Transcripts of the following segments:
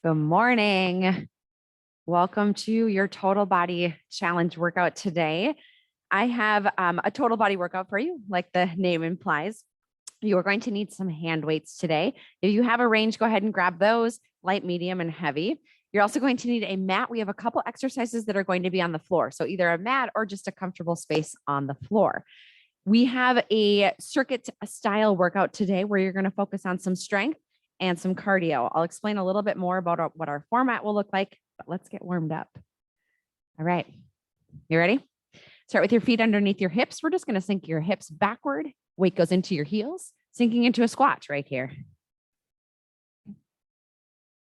Good morning. Welcome to your total body challenge workout today. I have a total body workout for you, like the name implies. You are going to need some hand weights today. If you have a range, go ahead and grab those, light, medium, and heavy. You're also going to need a mat. We have a couple exercises that are going to be on the floor. So either a mat or just a comfortable space on the floor. We have a circuit style workout today where you're going to focus on some strength and some cardio. I'll explain a little bit more about what our format will look like, but let's get warmed up. All right, you ready? Start with your feet underneath your hips. We're just going to sink your hips backward. Weight goes into your heels, sinking into a squat right here.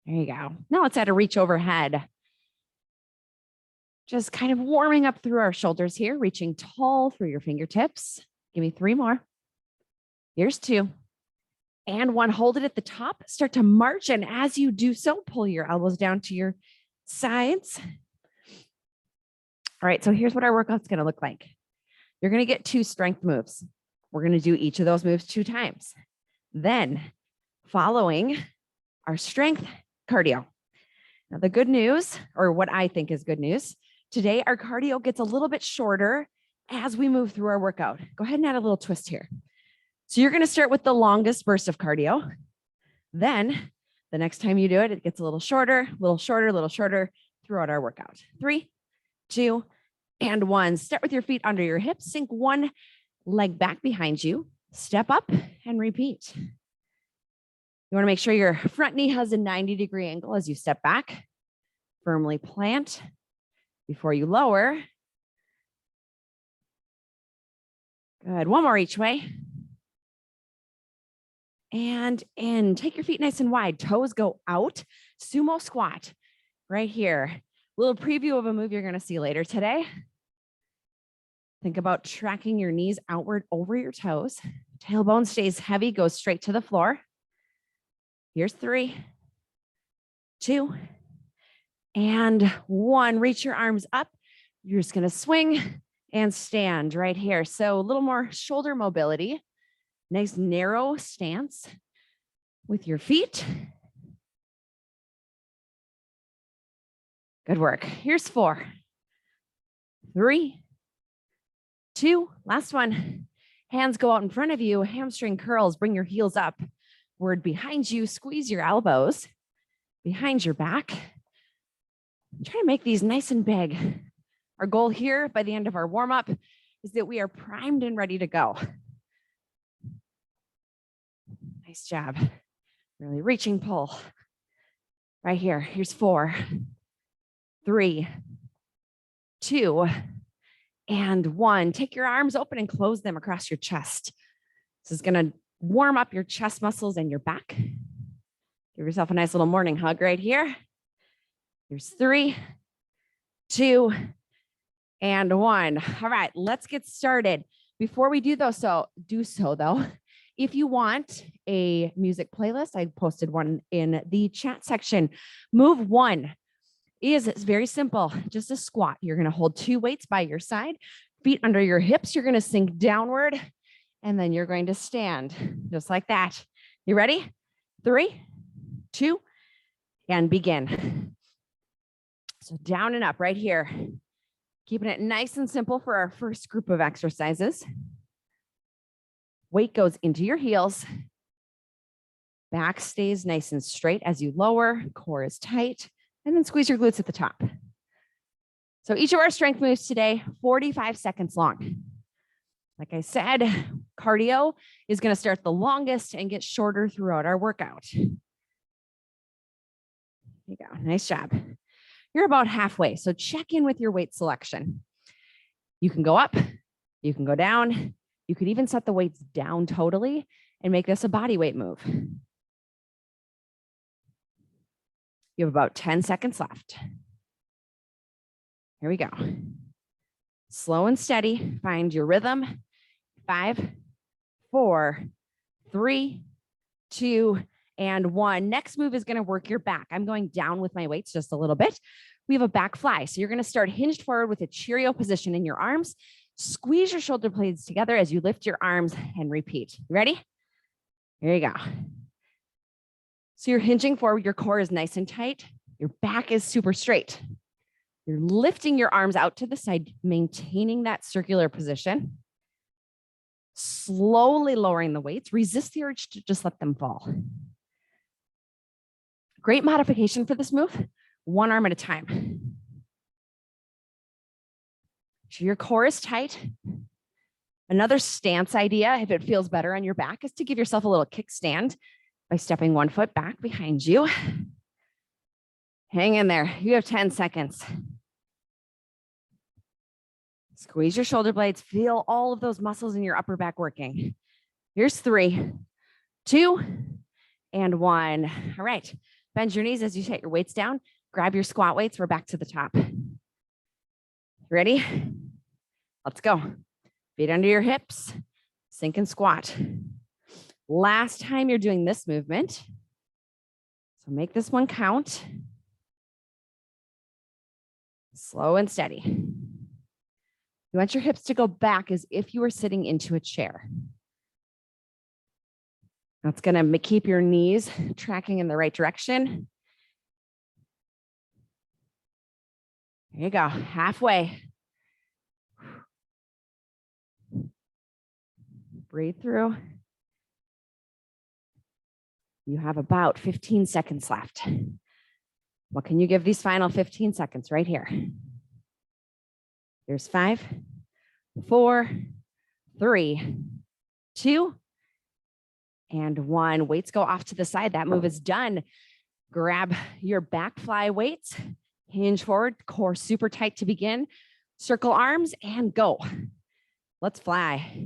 There you go. Now let's add a reach overhead. Just kind of warming up through our shoulders here, reaching tall through your fingertips. Give me 3 more. Here's 2. And 1, hold it at the top. Start to march. And as you do so, pull your elbows down to your sides. All right, so here's what our workout's going to look like. You're going to get 2 strength moves. We're going to do each of those moves 2 times. Then, following our strength cardio. Now, the good news, or what I think is good news, today our cardio gets a little bit shorter as we move through our workout. Go ahead and add a little twist here. So you're going to start with the longest burst of cardio. Then the next time you do it, it gets a little shorter throughout our workout. 3, 2, and 1. Start with your feet under your hips. Sink one leg back behind you. Step up and repeat. You want to make sure your front knee has a 90-degree angle as you step back. Firmly plant before you lower. Good. 1 more each way. And in. Take your feet nice and wide. Toes go out. Sumo squat right here. A little preview of a move you're going to see later today. Think about tracking your knees outward over your toes. Tailbone stays heavy, goes straight to the floor. Here's 3, 2, and 1. Reach your arms up. You're just going to swing and stand right here. So a little more shoulder mobility. Nice narrow stance with your feet. Good work. Here's 4, 3, 2, last one. Hands go out in front of you, hamstring curls, bring your heels up. Word behind you, squeeze your elbows behind your back. Try to make these nice and big. Our goal here by the end of our warm-up is that we are primed and ready to go. Nice job. Really reaching pull. Right here. Here's 4, 3, 2, and 1. Take your arms open and close them across your chest. This is going to warm up your chest muscles and your back. Give yourself a nice little morning hug right here. Here's 3, 2, and 1. All right, let's get started. Before we do so though, if you want a music playlist, I posted one in the chat section. Move 1 is very simple, just a squat. You're going to hold 2 weights by your side, feet under your hips. You're going to sink downward, and then you're going to stand just like that. You ready? 3, 2, and begin. So down and up right here. Keeping it nice and simple for our first group of exercises. Weight goes into your heels. Back stays nice and straight as you lower. Core is tight. And then squeeze your glutes at the top. So each of our strength moves today, 45 seconds long. Like I said, cardio is going to start the longest and get shorter throughout our workout. There you go. Nice job. You're about halfway. So check in with your weight selection. You can go up. You can go down. You could even set the weights down totally and make this a body weight move. You have about 10 seconds left. Here we go. Slow and steady. Find your rhythm. 5, 4, 3, 2, and 1. Next move is going to work your back. I'm going down with my weights just a little bit. We have a back fly. So you're going to start hinged forward with a Cheerio position in your arms. Squeeze your shoulder blades together as you lift your arms and repeat. You ready? Here you go. So you're hinging forward, your core is nice and tight, your back is super straight. You're lifting your arms out to the side, maintaining that circular position, slowly lowering the weights. Resist the urge to just let them fall. Great modification for this move, one arm at a time. So your core is tight. Another stance idea, if it feels better on your back, is to give yourself a little kickstand by stepping one foot back behind you. Hang in there. You have 10 seconds. Squeeze your shoulder blades. Feel all of those muscles in your upper back working. Here's 3, 2, and 1. All right. Bend your knees as you set your weights down. Grab your squat weights. We're back to the top. Ready? Let's go. Feet under your hips. Sink and squat. Last time you're doing this movement. So make this one count. Slow and steady. You want your hips to go back as if you were sitting into a chair. That's going to keep your knees tracking in the right direction. There you go, halfway. Breathe through. You have about 15 seconds left. What can you give these final 15 seconds right here? Here's 5, 4, 3, 2, and 1. Weights go off to the side. That move is done. Grab your back fly weights, hinge forward, core super tight to begin. Circle arms and go. Let's fly.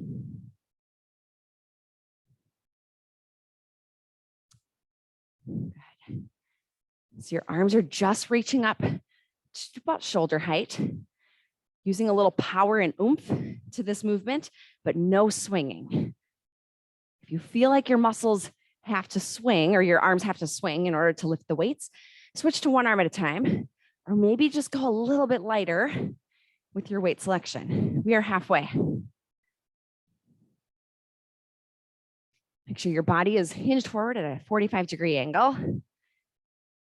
Good. So your arms are just reaching up to about shoulder height. Using a little power and oomph to this movement, but no swinging. If you feel like your muscles have to swing or your arms have to swing in order to lift the weights, switch to one arm at a time, or maybe just go a little bit lighter with your weight selection. We are halfway. Make sure your body is hinged forward at a 45-degree angle.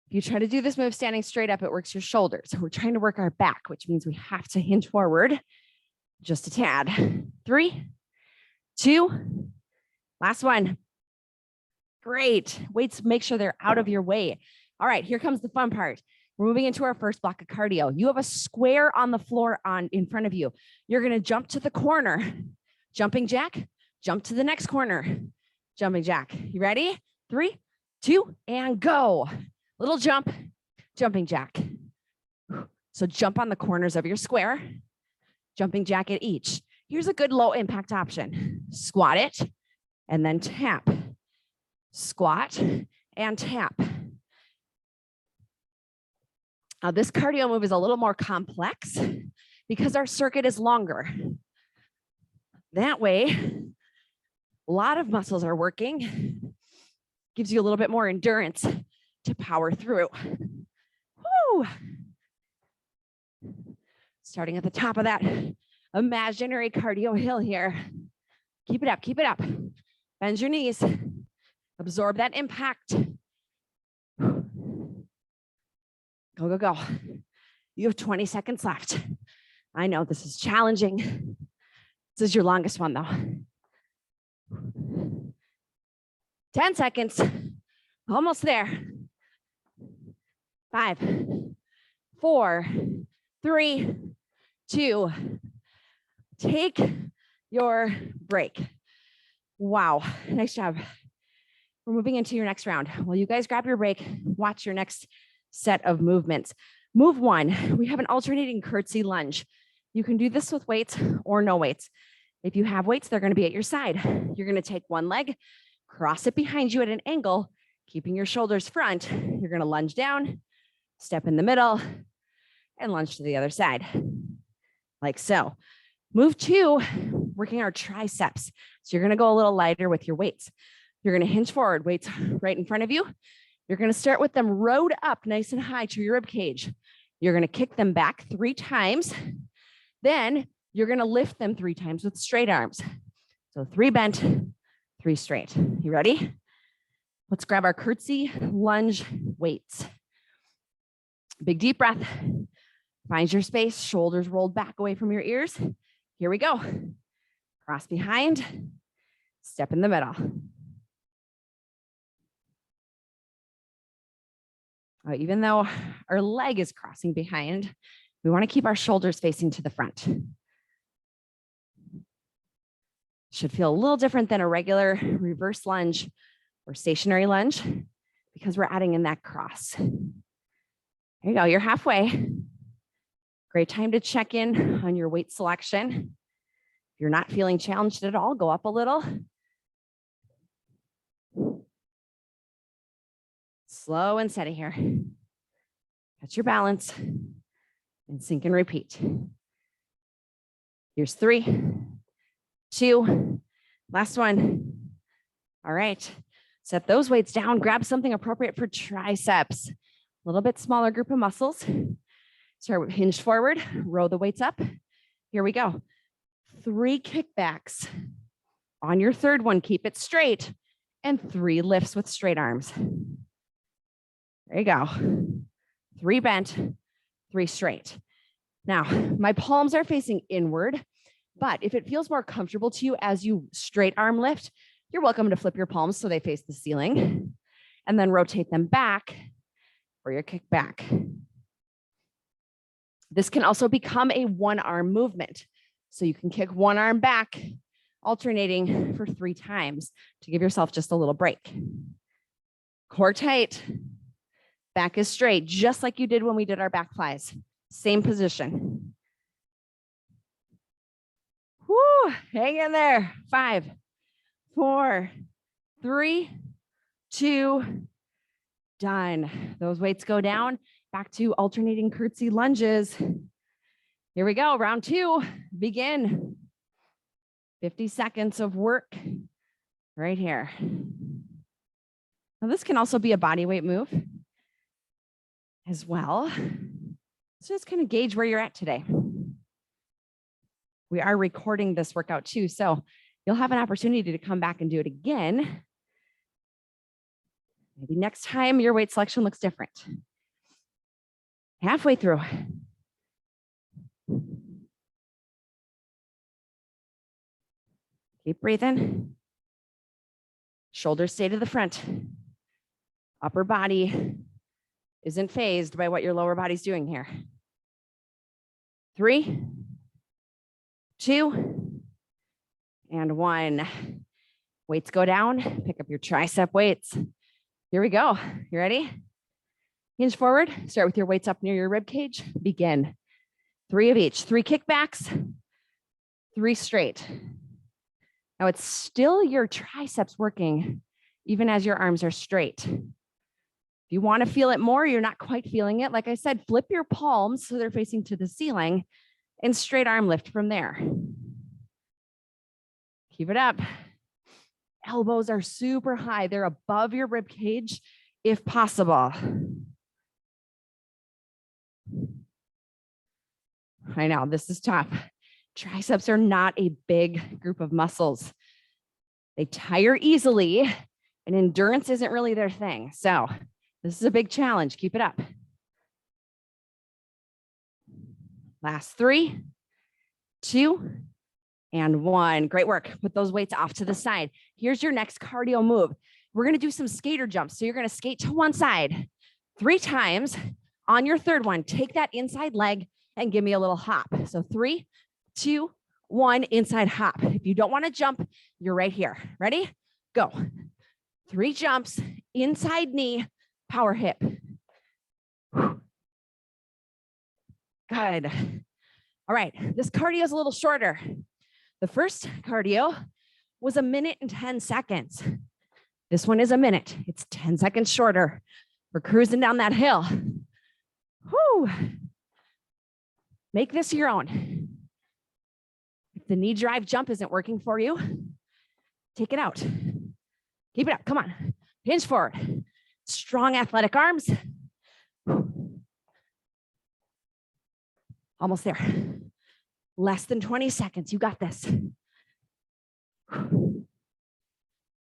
If you try to do this move standing straight up, it works your shoulders. We're trying to work our back, which means we have to hinge forward just a tad. 3, 2, last one. Great. Weights, make sure they're out of your way. All right, here comes the fun part. We're moving into our first block of cardio. You have a square on the floor in front of you. You're going to jump to the corner. Jumping jack, jump to the next corner. Jumping jack. You ready? 3, 2, and go. Little jump, jumping jack. So jump on the corners of your square, jumping jack at each. Here's a good low impact option. Squat it and then tap. Squat and tap. Now this cardio move is a little more complex because our circuit is longer. That way, a lot of muscles are working. Gives you a little bit more endurance to power through. Woo. Starting at the top of that imaginary cardio hill here. Keep it up, keep it up. Bend your knees. Absorb that impact. Go, go, go. You have 20 seconds left. I know this is challenging. This is your longest one though. 10 seconds. Almost there. 5, 4, 3, 2. Take your break. Wow, nice job. We're moving into your next round. While you guys grab your break, watch your next set of movements. Move 1, we have an alternating curtsy lunge. You can do this with weights or no weights. If you have weights, they're gonna be at your side. You're gonna take one leg, cross it behind you at an angle, keeping your shoulders front. You're gonna lunge down, step in the middle, and lunge to the other side, like so. Move 2, working our triceps. So you're gonna go a little lighter with your weights. You're gonna hinge forward, weights right in front of you. You're gonna start with them rowed up nice and high to your rib cage. You're gonna kick them back 3 times. Then you're gonna lift them 3 times with straight arms. So 3 bent, 3 straight. You ready? Let's grab our curtsy lunge weights. Big deep breath. Find your space, shoulders rolled back away from your ears. Here we go. Cross behind, step in the middle. Even though our leg is crossing behind, we want to keep our shoulders facing to the front. Should feel a little different than a regular reverse lunge or stationary lunge because we're adding in that cross. There you go, you're halfway. Great time to check in on your weight selection. If you're not feeling challenged at all, go up a little. Slow and steady here. Catch your balance and sink and repeat. Here's 3, 2, last one. All right, set those weights down. Grab something appropriate for triceps. A little bit smaller group of muscles. Start hinged forward, row the weights up. Here we go. 3 kickbacks. On your third one, keep it straight. And 3 lifts with straight arms. There you go. 3 bent, 3 straight. Now, my palms are facing inward, but if it feels more comfortable to you as you straight arm lift, you're welcome to flip your palms so they face the ceiling and then rotate them back for your kick back. This can also become a 1-arm movement. So you can kick 1 arm back, alternating for 3 times to give yourself just a little break. Core tight, back is straight, just like you did when we did our back flies. Same position. Whoo, hang in there. 5, 4, 3, 2, done. Those weights go down. Back to alternating curtsy lunges. Here we go, round 2, begin. 50 seconds of work right here. Now this can also be a body weight move as well. So just kind of gauge where you're at today. We are recording this workout too, so you'll have an opportunity to come back and do it again. Maybe next time your weight selection looks different. Halfway through. Keep breathing. Shoulders stay to the front. Upper body isn't phased by what your lower body's doing here. 3, 2, and 1. Weights go down. Pick up your tricep weights. Here we go. You ready? Hinge forward. Start with your weights up near your rib cage. Begin. 3 of each. 3 kickbacks. 3 straight. Now it's still your triceps working, even as your arms are straight. If you want to feel it more, you're not quite feeling it. Like I said, flip your palms so they're facing to the ceiling and straight arm lift from there. Keep it up. Elbows are super high. They're above your rib cage if possible. I know this is tough. Triceps are not a big group of muscles. They tire easily, and endurance isn't really their thing. So this is a big challenge. Keep it up. Last 3, 2, and 1. Great work. Put those weights off to the side. Here's your next cardio move. We're going to do some skater jumps. So you're going to skate to one side 3 times. On your third one, take that inside leg and give me a little hop. So 3, 2, 1, inside hop. If you don't want to jump, you're right here. Ready? Go. 3 jumps, inside knee, power hip. Good. All right, this cardio is a little shorter. The first cardio was 1 minute and 10 seconds. This one is 1 minute. It's 10 seconds shorter. We're cruising down that hill. Whew. Make this your own. If the knee drive jump isn't working for you, take it out. Keep it up. Come on. Hinge forward. Strong athletic arms. Almost there. Less than 20 seconds. You got this.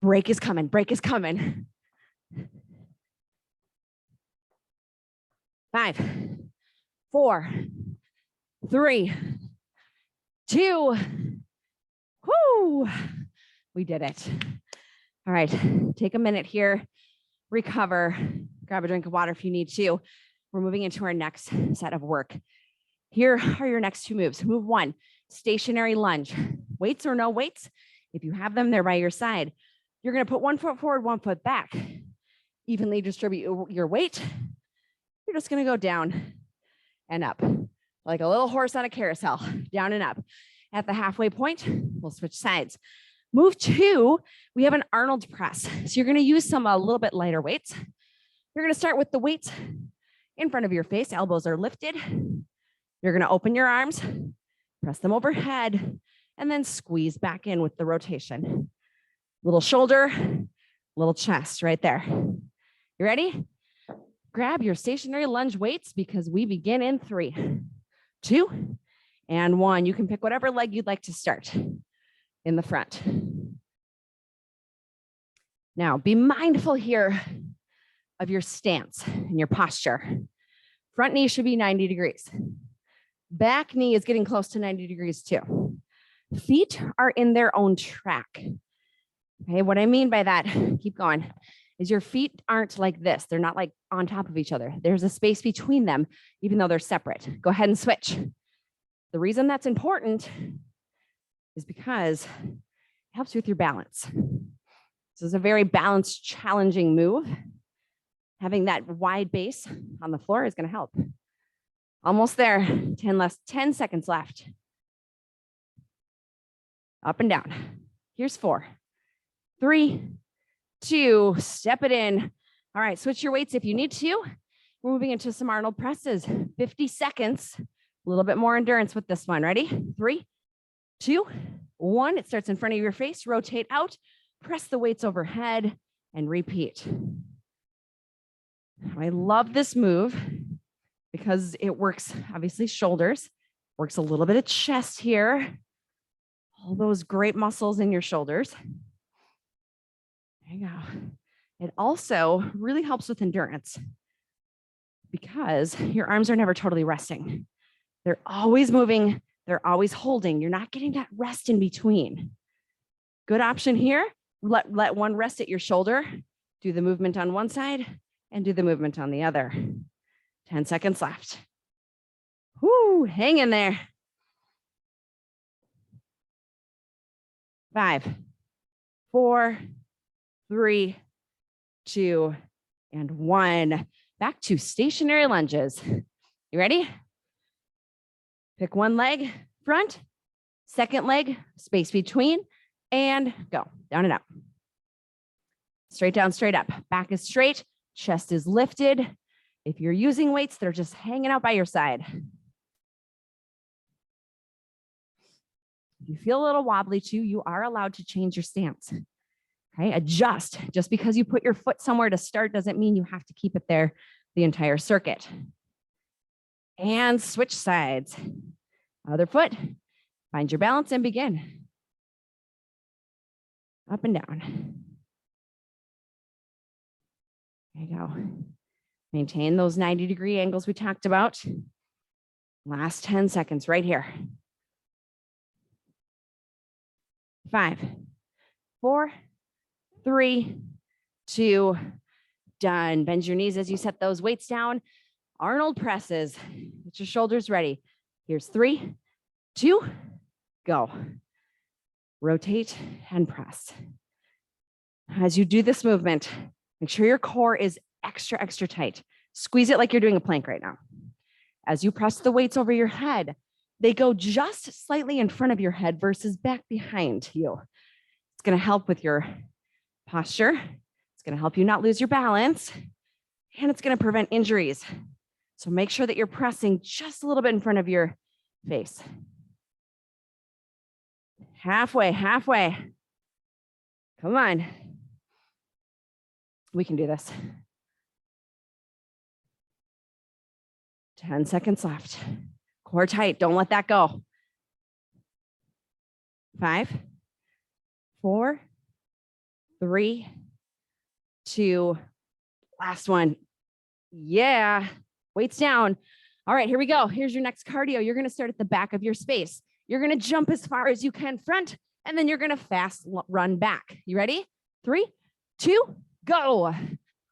Break is coming. Break is coming. 5, 4, 3, 2. Whoo! We did it. All right, take a minute here, recover, grab a drink of water if you need to. We're moving into our next set of work. Here are your next two moves. Move 1, stationary lunge. Weights or no weights, if you have them, they're by your side. You're gonna put 1 foot forward, 1 foot back. Evenly distribute your weight. You're just gonna go down and up, like a little horse on a carousel, down and up. At the halfway point, we'll switch sides. Move 2, we have an Arnold press. So you're gonna use a little bit lighter weights. You're gonna start with the weights in front of your face, elbows are lifted. You're gonna open your arms, press them overhead, and then squeeze back in with the rotation. Little shoulder, little chest right there. You ready? Grab your stationary lunge weights because we begin in 3, 2, and 1. You can pick whatever leg you'd like to start in the front. Now, be mindful here of your stance and your posture. Front knee should be 90 degrees. Back knee is getting close to 90 degrees too. Feet are in their own track. Okay, what I mean by that, keep going, is your feet aren't like this. They're not like on top of each other. There's a space between them, even though they're separate. Go ahead and switch. The reason that's important is because it helps you with your balance. This is a very balanced, challenging move. Having that wide base on the floor is going to help. Almost there. 10 seconds left. Up and down. Here's 4, 3, 2, step it in. All right, switch your weights if you need to. We're moving into some Arnold presses. 50 seconds. A little bit more endurance with this one. Ready? 3, 2, 1. It starts in front of your face. Rotate out. Press the weights overhead and repeat. I love this move because it works, obviously, shoulders, works a little bit of chest here. All those great muscles in your shoulders. There you go. It also really helps with endurance because your arms are never totally resting. They're always moving. They're always holding. You're not getting that rest in between. Good option here. Let one rest at your shoulder. Do the movement on one side and do the movement on the other. 10 seconds left. Whoo, hang in there. 5, 4, 3, 2, and 1. Back to stationary lunges. You ready? Pick one leg, front, second leg, space between, and go. Down and up. Straight down, straight up. Back is straight, chest is lifted. If you're using weights, they're just hanging out by your side. If you feel a little wobbly too, you are allowed to change your stance. Okay, adjust. Just because you put your foot somewhere to start doesn't mean you have to keep it there the entire circuit. And switch sides. Other foot, find your balance and begin. Up and down. There you go. Maintain those 90-degree angles we talked about. Last 10 seconds right here. 5, 4, 3, 2, done. Bend your knees as you set those weights down. Arnold presses. Get your shoulders ready. Here's 3, 2, go. Rotate and press. As you do this movement, make sure your core is extra, extra tight. Squeeze it like you're doing a plank right now. As you press the weights over your head, they go just slightly in front of your head versus back behind you. It's going to help with your posture. It's going to help you not lose your balance, and it's going to prevent injuries. So make sure that you're pressing just a little bit in front of your face. Halfway, halfway. Come on. We can do this. 10 seconds left. Core tight. Don't let that go. 5, 4, 3, 2, Last one. Yeah. Weights down. All right, here we go. Here's your next cardio. You're going to start at the back of your space. You're going to jump as far as you can front, and then you're going to fast run back. You ready? 3, 2, go.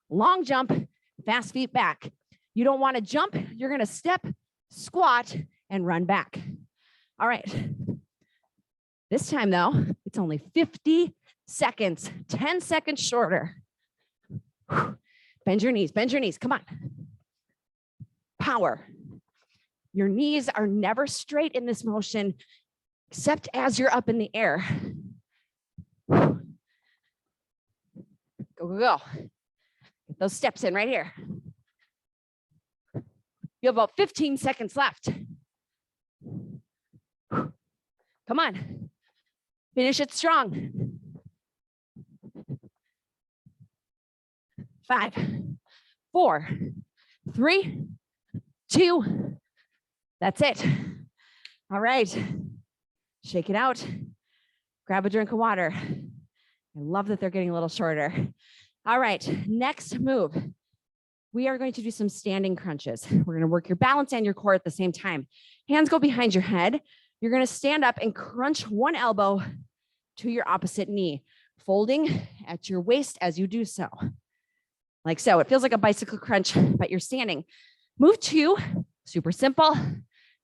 Long jump, fast feet back. You don't want to jump. You're going to step, squat, and run back. All right. This time, though, it's only 50 seconds, 10 seconds shorter. Bend your knees, bend your knees. Come on. Power. Your knees are never straight in this motion, except as you're up in the air. Go, go, go. Get those steps in right here. You have about 15 seconds left. Come on. Finish it strong. 5, 4, 3, 2. That's it. All right. Shake it out. Grab a drink of water. I love that they're getting a little shorter. All right. Next move. We are going to do some standing crunches. We're going to work your balance and your core at the same time. Hands go behind your head. You're going to stand up and crunch one elbow to your opposite knee, folding at your waist as you do so. Like so. It feels like a bicycle crunch, but you're standing. Move 2, super simple.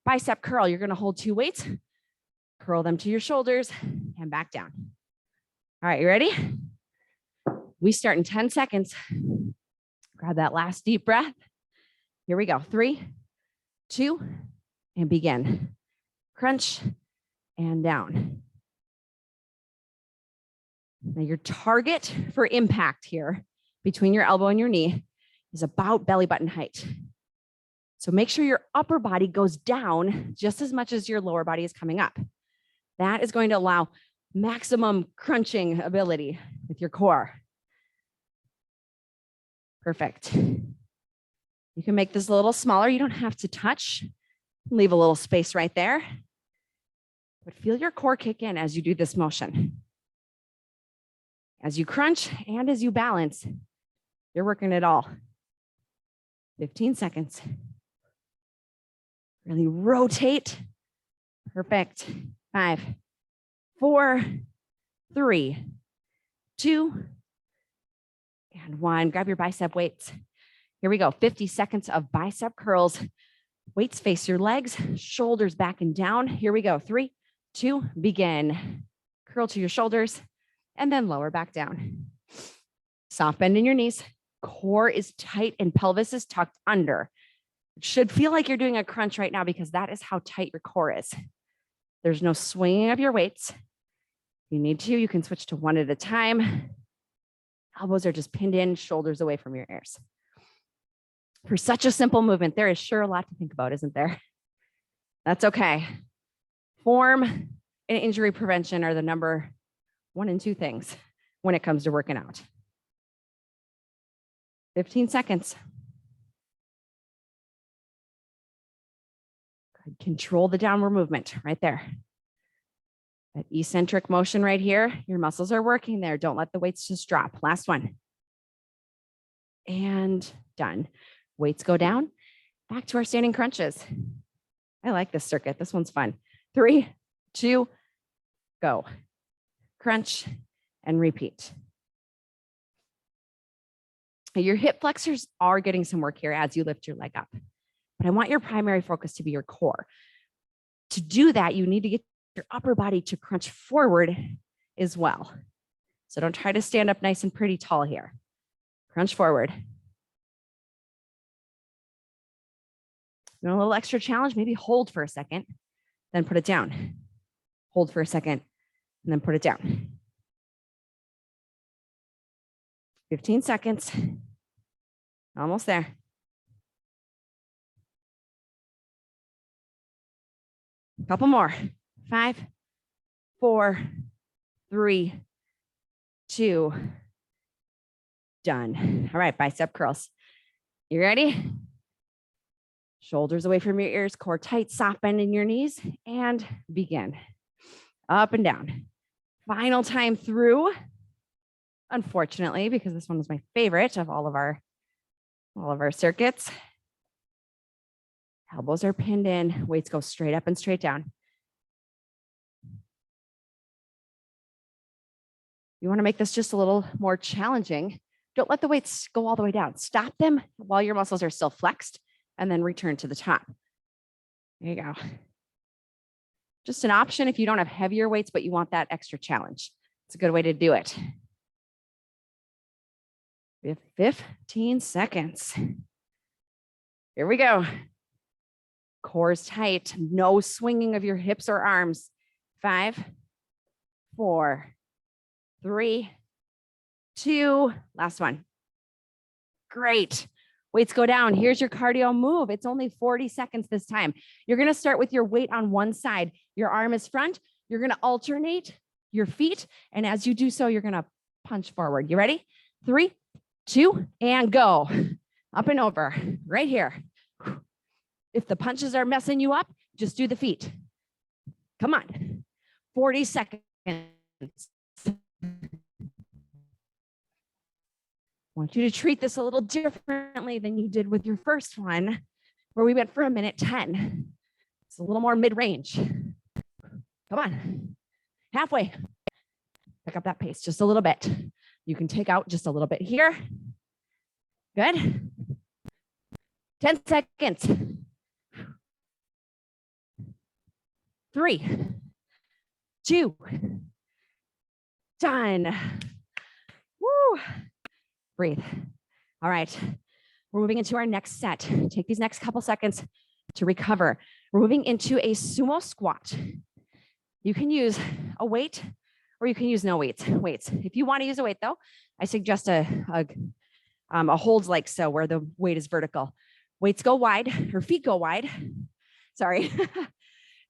Bicep curl. You're going to hold 2 weights, curl them to your shoulders, and back down. All right, you ready? We start in 10 seconds. Grab that last deep breath. Here we go. 3, 2, and begin. Crunch and down. Now your target for impact here between your elbow and your knee is about belly button height. So make sure your upper body goes down just as much as your lower body is coming up. That is going to allow maximum crunching ability with your core. Perfect. You can make this a little smaller. You don't have to touch. Leave a little space right there. But feel your core kick in as you do this motion. As you crunch and as you balance, you're working it all. 15 seconds. Really rotate. Perfect. 5, 4, 3, 2, and 1. Grab your bicep weights. Here we go. 50 seconds of bicep curls. Weights face your legs, shoulders back and down. Here we go. 3, 2, begin. Curl to your shoulders and then lower back down. Soft bend in your knees. Core is tight and pelvis is tucked under. It should feel like you're doing a crunch right now because that is how tight your core is. There's no swinging of your weights. If you need to, you can switch to one at a time. Elbows are just pinned in, shoulders away from your ears. For such a simple movement, there is sure a lot to think about, isn't there? That's okay. Form and injury prevention are the number 1 and 2 things when it comes to working out. 15 seconds. Good. Control the downward movement right there. That eccentric motion right here, your muscles are working there. Don't let the weights just drop. Last one. And done. Weights go down. Back to our standing crunches. I like this circuit. This one's fun. 3, 2, go. Crunch and repeat. Your hip flexors are getting some work here as you lift your leg up. But I want your primary focus to be your core. To do that, you need to get your upper body to crunch forward as well. So don't try to stand up nice and pretty tall here. Crunch forward. You want a little extra challenge? Maybe hold for a second, then put it down. Hold for a second, and then put it down. 15 seconds. Almost there. A couple more. 5, 4, 3, 2, done. All right, bicep curls. You ready? Shoulders away from your ears, core tight, soft bend in your knees, and begin. Up and down. Final time through. Unfortunately, because this one was my favorite of all of our All of our circuits. Elbows are pinned in. Weights go straight up and straight down. You want to make this just a little more challenging. Don't let the weights go all the way down. Stop them while your muscles are still flexed and then return to the top. There you go. Just an option if you don't have heavier weights, but you want that extra challenge. It's a good way to do it. We have 15 seconds. Here we go. Core is tight. No swinging of your hips or arms. 5, 4, 3, 2, last one. Great. Weights go down. Here's your cardio move. It's only 40 seconds this time. You're going to start with your weight on one side. Your arm is front. You're going to alternate your feet. And as you do so, you're going to punch forward. You ready? 3, 2, and go. Up and over. Right here. If the punches are messing you up, just do the feet. Come on. 40 seconds. I want you to treat this a little differently than you did with your first one, where we went for 1:10. It's a little more mid-range. Come on. Halfway. Pick up that pace just a little bit. You can take out just a little bit here. Good. 10 seconds. 3, 2, done. Woo. Breathe. All right. We're moving into our next set. Take these next couple seconds to recover. We're moving into a sumo squat. You can use a weight or you can use no weights. If you want to use a weight though, I suggest a holds like so, where the weight is vertical. Weights go wide, or feet go wide. Sorry.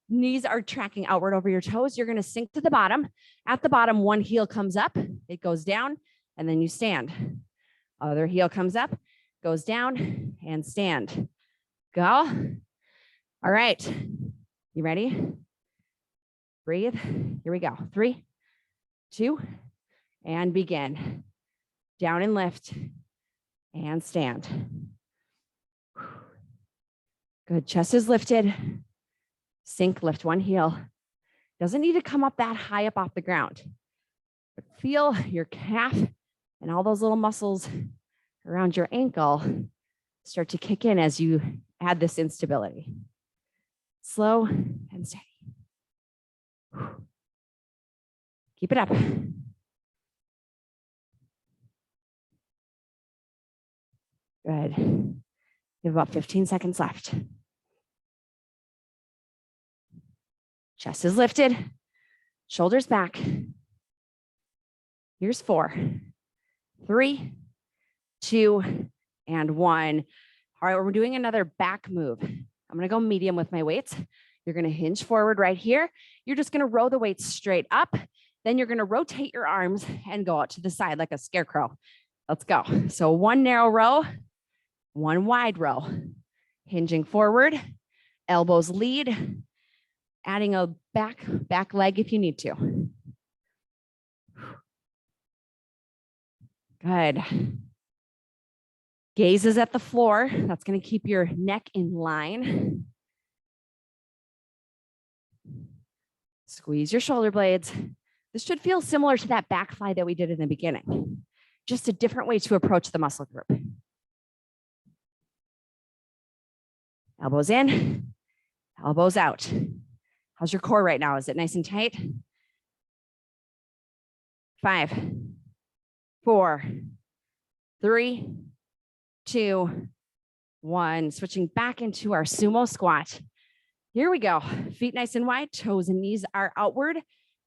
Knees are tracking outward over your toes. You're going to sink to the bottom. At the bottom, one heel comes up, it goes down, and then you stand. Other heel comes up, goes down, and stand. Go. All right. You ready? Breathe. Here we go. 3, 2, and begin. Down and lift, and stand. Good. Chest is lifted. Sink, lift one heel. Doesn't need to come up that high up off the ground. But feel your calf and all those little muscles around your ankle start to kick in as you add this instability. Slow and steady. Keep it up. Good. You have about 15 seconds left. Chest is lifted, shoulders back. Here's 4, 3, 2, and 1. All right, we're doing another back move. I'm gonna go medium with my weights. You're gonna hinge forward right here. You're just gonna row the weights straight up. Then you're gonna rotate your arms and go out to the side like a scarecrow. Let's go. So 1 narrow row, 1 wide row. Hinging forward, elbows lead. Adding a back leg if you need to. Good. Gaze is at the floor. That's going to keep your neck in line. Squeeze your shoulder blades. This should feel similar to that back fly that we did in the beginning. Just a different way to approach the muscle group. Elbows in, elbows out. How's your core right now? Is it nice and tight? 5, 4, 3, 2, 1. Switching back into our sumo squat. Here we go. Feet nice and wide, toes and knees are outward,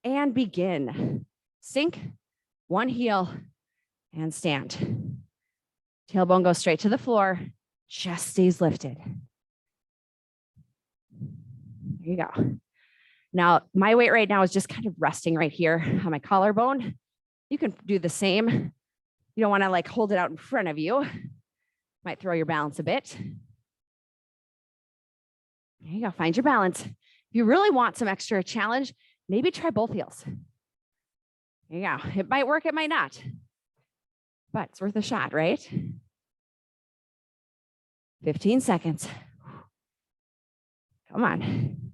and begin. Sink, 1 heel, and stand. Tailbone goes straight to the floor. Chest stays lifted. There you go. Now, my weight right now is just kind of resting right here on my collarbone. You can do the same. You don't want to like hold it out in front of you. Might throw your balance a bit. There you go. Find your balance. If you really want some extra challenge, maybe try both heels. There you go. It might work, it might not. But it's worth a shot, right? 15 seconds. Come on.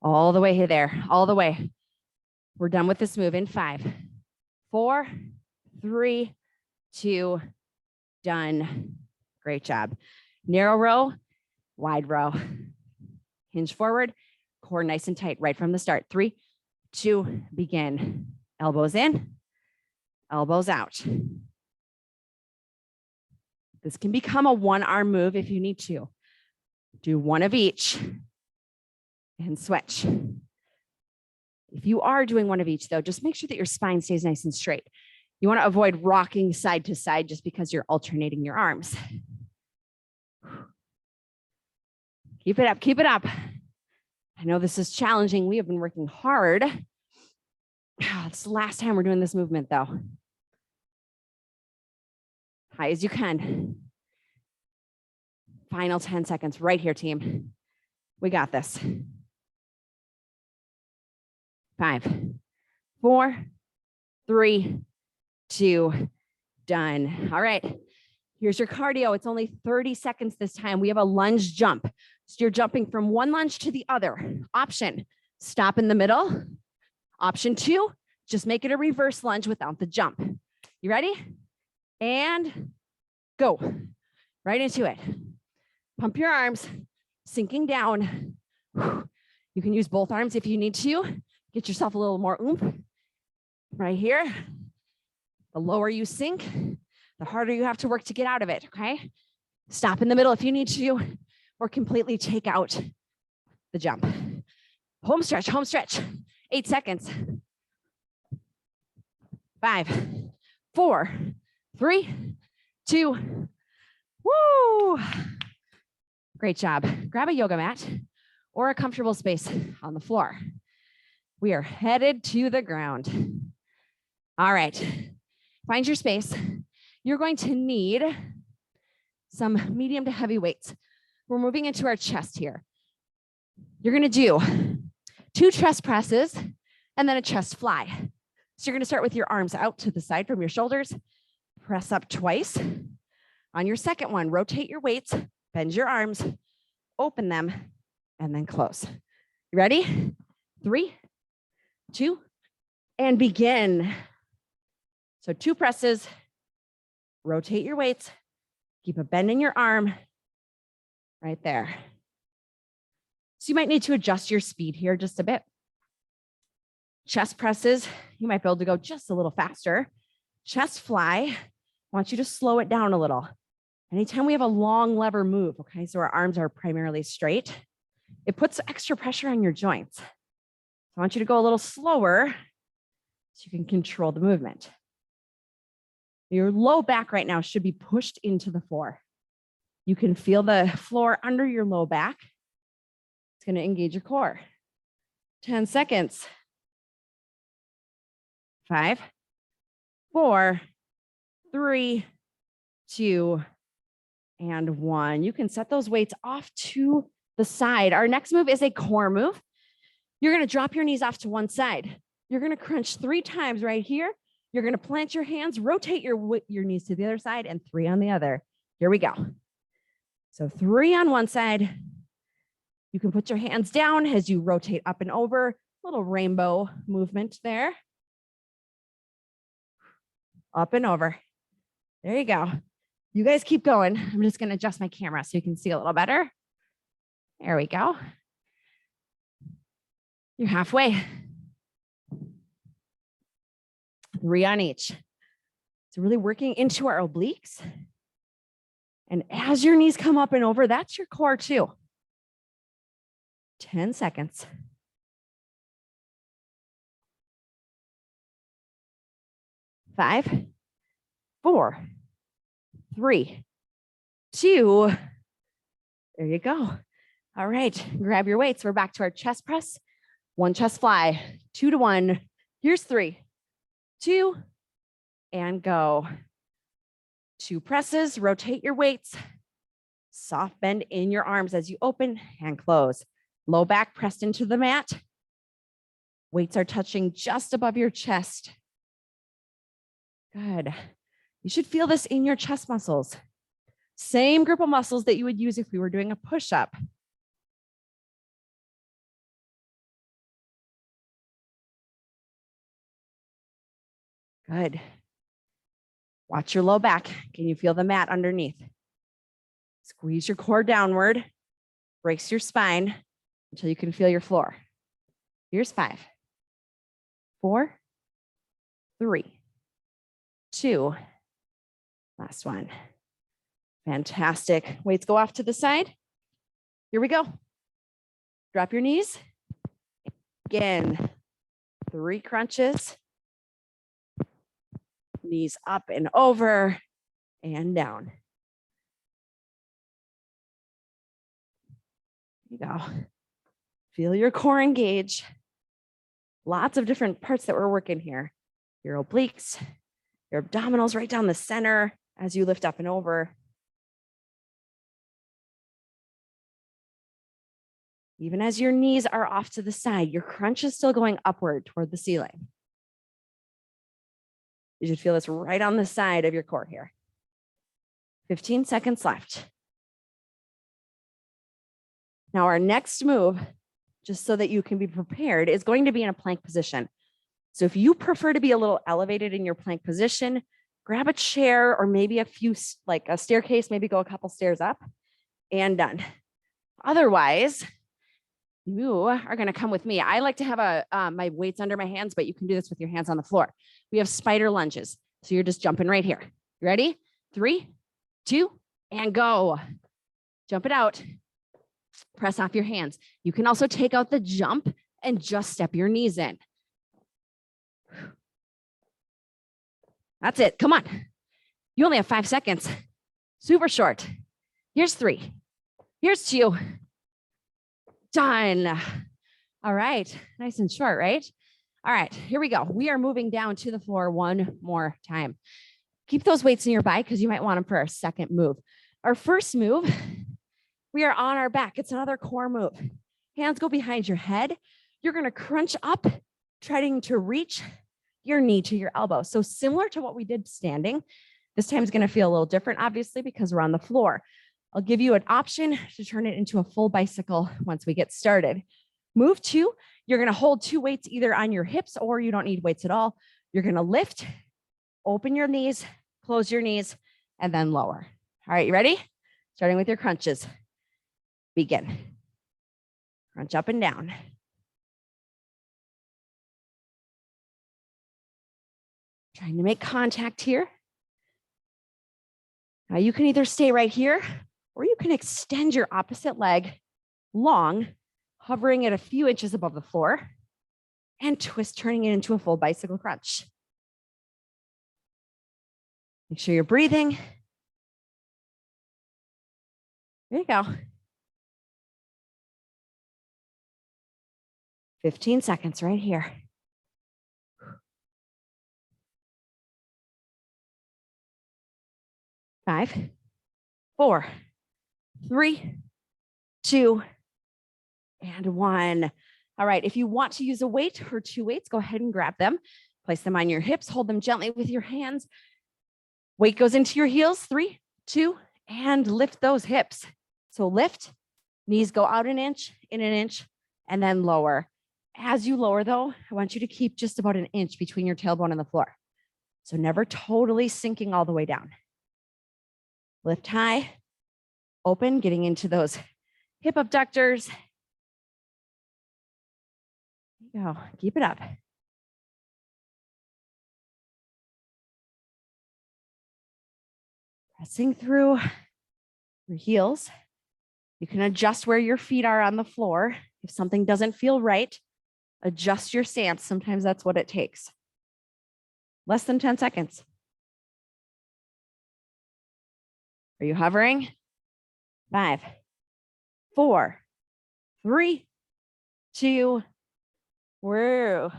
All the way there, all the way. We're done with this move in 5, 4, 3, 2, done. Great job. Narrow row, wide row. Hinge forward, core nice and tight right from the start. 3, 2, begin. Elbows in, elbows out. This can become a one-arm move if you need to. Do one of each and switch. If you are doing one of each, though, just make sure that your spine stays nice and straight. You want to avoid rocking side to side just because you're alternating your arms. Keep it up, keep it up. I know this is challenging. We have been working hard. It's the last time we're doing this movement, though. High as you can. Final 10 seconds right here, team. We got this. 5, 4, 3, 2, done. All right. Here's your cardio. It's only 30 seconds this time. We have a lunge jump. So you're jumping from one lunge to the other. Option, stop in the middle. Option 2, just make it a reverse lunge without the jump. You ready? And go. Right into it. Pump your arms, sinking down. You can use both arms if you need to. Get yourself a little more oomph. Right here. The lower you sink, the harder you have to work to get out of it, okay? Stop in the middle if you need to, or completely take out the jump. Home stretch, 8 seconds. 5, 4, 3, 2, woo! Great job. Grab a yoga mat or a comfortable space on the floor. We are headed to the ground. All right, find your space. You're going to need some medium to heavy weights. We're moving into our chest here. You're gonna do 2 chest presses and then a chest fly. So you're gonna start with your arms out to the side from your shoulders, press up twice. On your second one, rotate your weights, bend your arms, open them, and then close. You ready? 3, 2, and begin. So 2 presses, rotate your weights, keep a bend in your arm, right there. So you might need to adjust your speed here just a bit. Chest presses, you might be able to go just a little faster. Chest fly, I want you to slow it down a little. Anytime we have a long lever move, okay, so our arms are primarily straight, it puts extra pressure on your joints. I want you to go a little slower so you can control the movement. Your low back right now should be pushed into the floor. You can feel the floor under your low back. It's going to engage your core. 10 seconds. 5, 4, 3, 2, and 1. You can set those weights off to the side. Our next move is a core move. You're going to drop your knees off to one side. You're going to crunch 3 times right here. You're going to plant your hands, rotate your knees to the other side, and 3 on the other. Here we go. So 3 on one side. You can put your hands down as you rotate up and over. Little rainbow movement there. Up and over. There you go. You guys keep going. I'm just going to adjust my camera so you can see a little better. There we go. You're halfway. 3 on each. So really working into our obliques. And as your knees come up and over, that's your core too. 10 seconds. 5, 4, 3, 2. There you go. All right, grab your weights. We're back to our chest press. 1 chest fly, 2 to 1. Here's 3, 2, and go. 2 presses, rotate your weights. Soft bend in your arms as you open and close. Low back pressed into the mat. Weights are touching just above your chest. Good. You should feel this in your chest muscles. Same group of muscles that you would use if we were doing a push-up. Good. Watch your low back. Can you feel the mat underneath? Squeeze your core downward. Brace your spine until you can feel your floor. Here's 5, 4, 3, 2. Last one. Fantastic. Weights go off to the side. Here we go. Drop your knees. Again, 3 crunches. Knees up and over and down. There you go. Feel your core engage. Lots of different parts that we're working here. Your obliques, your abdominals right down the center as you lift up and over. Even as your knees are off to the side, your crunch is still going upward toward the ceiling. You should feel this right on the side of your core here. 15 seconds left. Now our next move, just so that you can be prepared, is going to be in a plank position. So if you prefer to be a little elevated in your plank position, grab a chair or maybe like a staircase, maybe go a couple stairs up and done. Otherwise, you are going to come with me. I like to have my weights under my hands, but you can do this with your hands on the floor. We have spider lunges. So you're just jumping right here. You ready? 3, 2, and go. Jump it out. Press off your hands. You can also take out the jump and just step your knees in. That's it. Come on. You only have 5 seconds. Super short. Here's 3. Here's 2. Done. All right. Nice and short, right? All right, here we go. We are moving down to the floor one more time. Keep those weights in your bike because you might want them for our second move. Our first move, we are on our back. It's another core move. Hands go behind your head. You're going to crunch up, trying to reach your knee to your elbow. So similar to what we did standing, this time is going to feel a little different, obviously, because we're on the floor. I'll give you an option to turn it into a full bicycle once we get started. Move 2, you're going to hold 2 weights either on your hips or you don't need weights at all. You're going to lift, open your knees, close your knees, and then lower. All right, you ready? Starting with your crunches. Begin. Crunch up and down. Trying to make contact here. Now you can either stay right here or you can extend your opposite leg long, hovering at a few inches above the floor, and twist, turning it into a full bicycle crunch. Make sure you're breathing. There you go. 15 seconds right here. Five, 4, 3, 2, and 1. All right, if you want to use a weight or 2 weights, go ahead and grab them. Place them on your hips, hold them gently with your hands. Weight goes into your heels, 3, 2, and lift those hips. So lift, knees go out an inch, in an inch, and then lower. As you lower though, I want you to keep just about an inch between your tailbone and the floor. So never totally sinking all the way down. Lift high, open, getting into those hip abductors. There you go, keep it up. Pressing through your heels. You can adjust where your feet are on the floor. If something doesn't feel right, adjust your stance. Sometimes that's what it takes. Less than 10 seconds. Are you hovering? 5, 4, 3, 2. Whoa,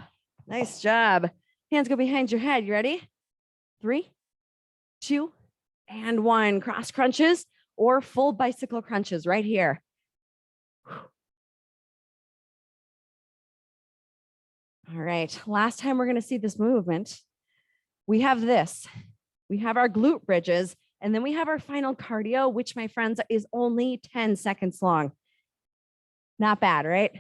nice job. Hands go behind your head. You ready? 3, 2, and 1. Cross crunches or full bicycle crunches right here. All right, last time we're going to see this movement. We have this. We have our glute bridges And then we have our final cardio, which, my friends, is only 10 seconds long. Not bad, right?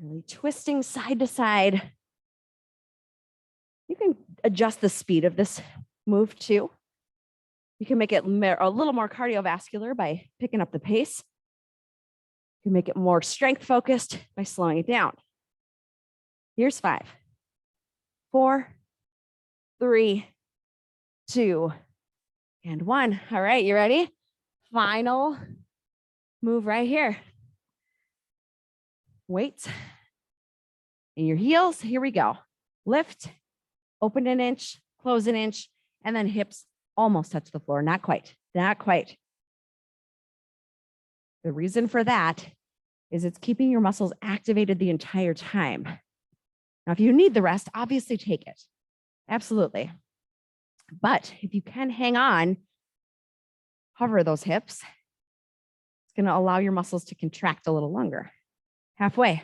Really twisting side to side. You can adjust the speed of this move too. You can make it a little more cardiovascular by picking up the pace. You can make it more strength focused by slowing it down. Here's 5, 4, 3, 2, and 1. All right, you ready? Final move right here. Weights in your heels. Here we go. Lift, open an inch, close an inch, and then hips almost touch the floor. Not quite, not quite. The reason for that is it's keeping your muscles activated the entire time. Now, if you need the rest, obviously take it. Absolutely. But if you can hang on, hover those hips, it's going to allow your muscles to contract a little longer. Halfway.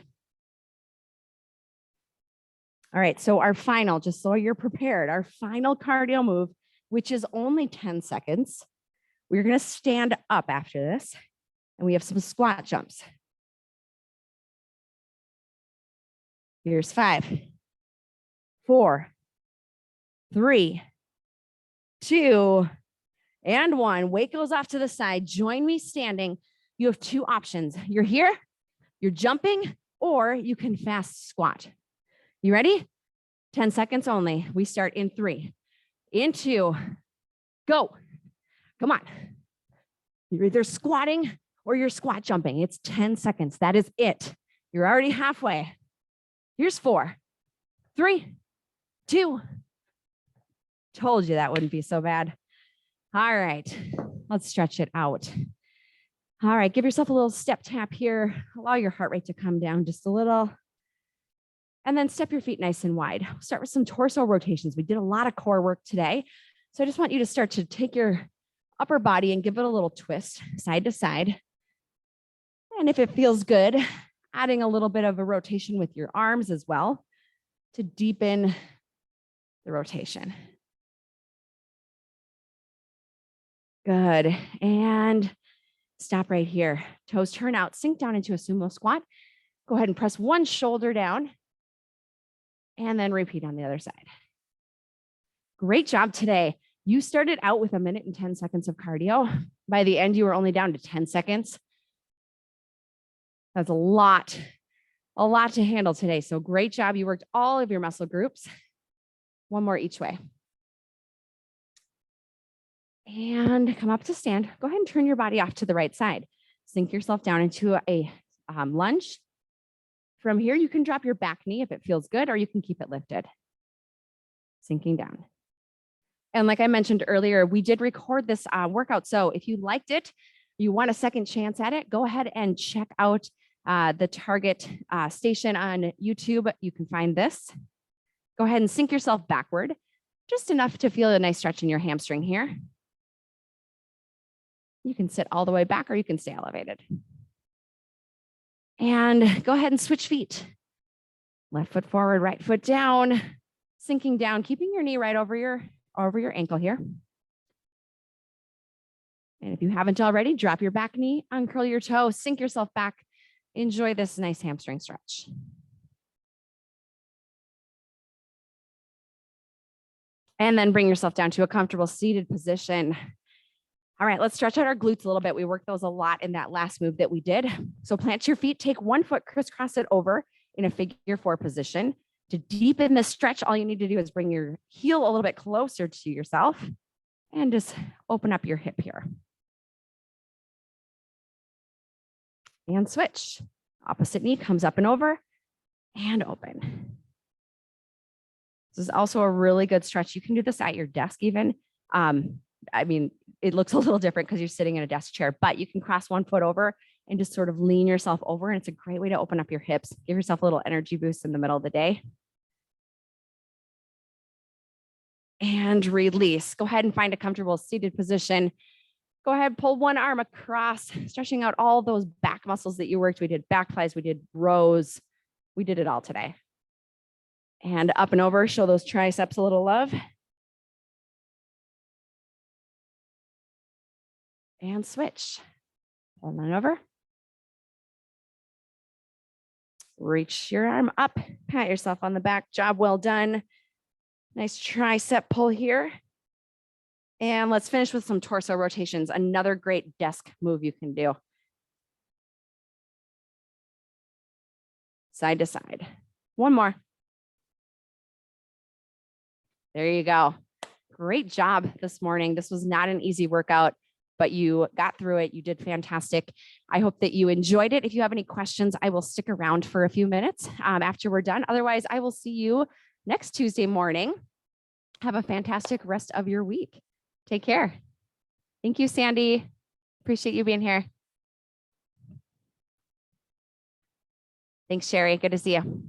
All right, so our final, just so you're prepared, our final cardio move, which is only 10 seconds. We're going to stand up after this, and we have some squat jumps. Here's 5, 4, 3, 2, and 1. Weight goes off to the side. Join me standing. You have 2 options. You're here, you're jumping, or you can fast squat. You ready? 10 seconds only. We start in 3, in 2, go. Come on. You're either squatting or you're squat jumping. It's 10 seconds. That is it. You're already halfway. Here's 4, 3, 2. Told you that wouldn't be so bad. All right, let's stretch it out. All right, give yourself a little step tap here. Allow your heart rate to come down just a little. And then step your feet nice and wide. We'll start with some torso rotations. We did a lot of core work today. So I just want you to start to take your upper body and give it a little twist side to side. And if it feels good, adding a little bit of a rotation with your arms as well to deepen the rotation. Good. And stop right here. Toes turn out, sink down into a sumo squat. Go ahead and press one shoulder down and then repeat on the other side. Great job today. You started out with 1 minute and 10 seconds of cardio. By the end, you were only down to 10 seconds. That's a lot to handle today. So great job. You worked all of your muscle groups. One more each way. And come up to stand. Go ahead and turn your body off to the right side. Sink yourself down into a lunge. From here, you can drop your back knee if it feels good, or you can keep it lifted. Sinking down. And like I mentioned earlier, we did record this workout. So if you liked it, you want a second chance at it, go ahead and check out the Target station on YouTube. You can find this. Go ahead and sink yourself backward, just enough to feel a nice stretch in your hamstring here. You can sit all the way back or you can stay elevated. And go ahead and switch feet. Left foot forward, right foot down, sinking down, keeping your knee right over your ankle here. And if you haven't already, drop your back knee, uncurl your toe, sink yourself back. Enjoy this nice hamstring stretch. And then bring yourself down to a comfortable seated position. All right, let's stretch out our glutes a little bit. We worked those a lot in that last move that we did. So plant your feet, take one foot, crisscross it over in a figure 4 position. To deepen the stretch, all you need to do is bring your heel a little bit closer to yourself and just open up your hip here. And switch. Opposite knee comes up and over and open. This is also a really good stretch. You can do this at your desk even. I mean, it looks a little different because you're sitting in a desk chair, but you can cross one foot over and just sort of lean yourself over. And it's a great way to open up your hips. Give yourself a little energy boost in the middle of the day. And release. Go ahead and find a comfortable seated position. Go ahead, pull one arm across, stretching out all those back muscles that you worked. We did back flies, we did rows. We did it all today. And up and over, show those triceps a little love. And switch. Pull on over. Reach your arm up, pat yourself on the back. Job well done. Nice tricep pull here. And let's finish with some torso rotations. Another great desk move you can do. Side to side. One more. There you go. Great job this morning. This was not an easy workout, but you got through it. You did fantastic. I hope that you enjoyed it. If you have any questions, I will stick around for a few minutes after we're done. Otherwise, I will see you next Tuesday morning. Have a fantastic rest of your week. Take care. Thank you, Sandy. Appreciate you being here. Thanks, Sherry. Good to see you.